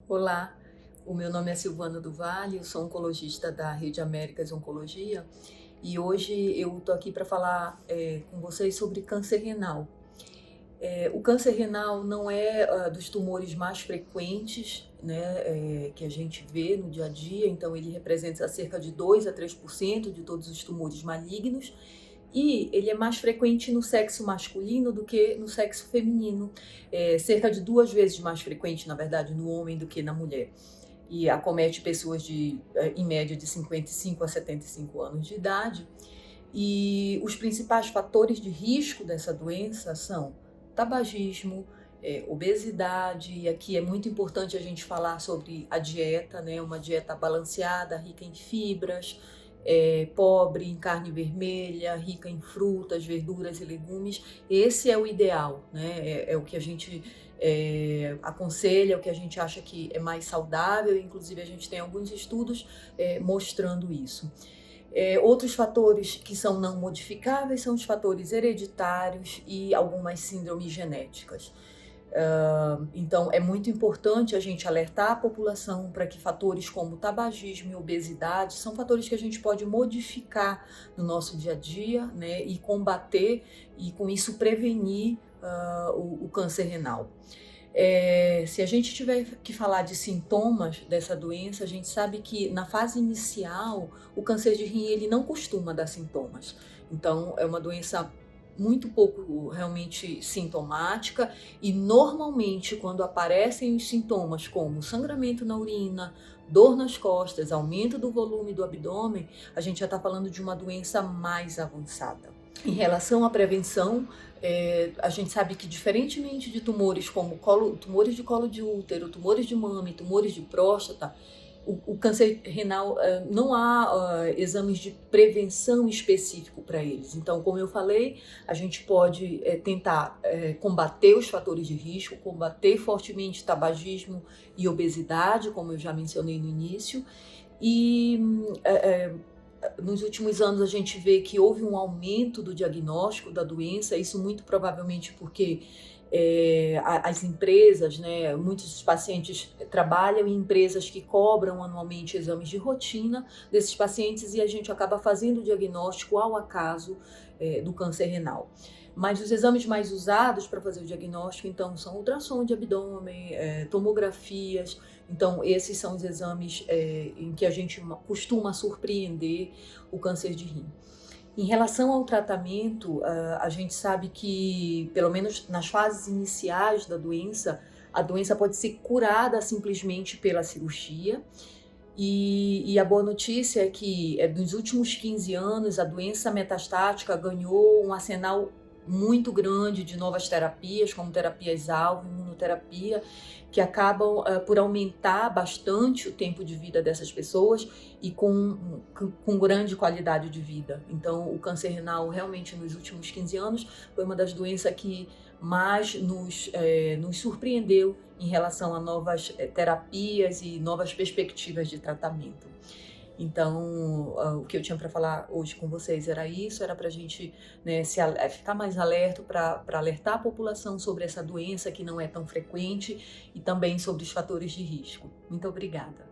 Olá, o meu nome é Silvana do Vale, eu sou oncologista da Rede Américas Oncologia e hoje eu estou aqui para falar com vocês sobre câncer renal. O câncer renal não é dos tumores mais frequentes, né, que a gente vê no dia a dia, então ele representa cerca de 2 a 3% de todos os tumores malignos. E ele é mais frequente no sexo masculino do que no sexo feminino, cerca de 2 vezes mais frequente, na verdade, no homem do que na mulher. E acomete pessoas em média, de 55 a 75 anos de idade. E os principais fatores de risco dessa doença são tabagismo, obesidade, e aqui é muito importante a gente falar sobre a dieta, né? Uma dieta balanceada, rica em fibras, pobre em carne vermelha, rica em frutas, verduras e legumes. Esse é o ideal, né? É o que a gente aconselha, é o que a gente acha que é mais saudável, inclusive a gente tem alguns estudos mostrando isso. Outros fatores que são não modificáveis são os fatores hereditários e algumas síndromes genéticas. Então, é muito importante a gente alertar a população para que fatores como tabagismo e obesidade são fatores que a gente pode modificar no nosso dia a dia, né, e combater e, com isso, prevenir o câncer renal. Se a gente tiver que falar de sintomas dessa doença, a gente sabe que na fase inicial o câncer de rim ele não costuma dar sintomas. Então é uma doença muito pouco realmente sintomática e normalmente quando aparecem os sintomas como sangramento na urina, dor nas costas, aumento do volume do abdômen, a gente já está falando de uma doença mais avançada. Em relação à prevenção, a gente sabe que diferentemente de tumores como tumores de colo de útero, tumores de mama e tumores de próstata, o câncer renal não há exames de prevenção específico para eles. Então, como eu falei, a gente pode tentar combater os fatores de risco, combater fortemente tabagismo e obesidade, como eu já mencionei no início, e nos últimos anos a gente vê que houve um aumento do diagnóstico da doença, isso muito provavelmente porque as empresas, né, muitos pacientes trabalham em empresas que cobram anualmente exames de rotina desses pacientes e a gente acaba fazendo o diagnóstico ao acaso do câncer renal. Mas os exames mais usados para fazer o diagnóstico, então, são ultrassom de abdômen, tomografias. Então, esses são os exames em que a gente costuma surpreender o câncer de rim. Em relação ao tratamento, a gente sabe que, pelo menos nas fases iniciais da doença, a doença pode ser curada simplesmente pela cirurgia. E a boa notícia é que, nos últimos 15 anos, a doença metastática ganhou um arsenal muito grande de novas terapias, como terapias-alvo, imunoterapia, que acabam por aumentar bastante o tempo de vida dessas pessoas e com grande qualidade de vida. Então, o câncer renal, realmente, nos últimos 15 anos, foi uma das doenças que mais nos surpreendeu em relação a novas terapias e novas perspectivas de tratamento. Então, o que eu tinha para falar hoje com vocês era isso, era para a gente, né, ficar mais alerta, para alertar a população sobre essa doença que não é tão frequente e também sobre os fatores de risco. Muito obrigada.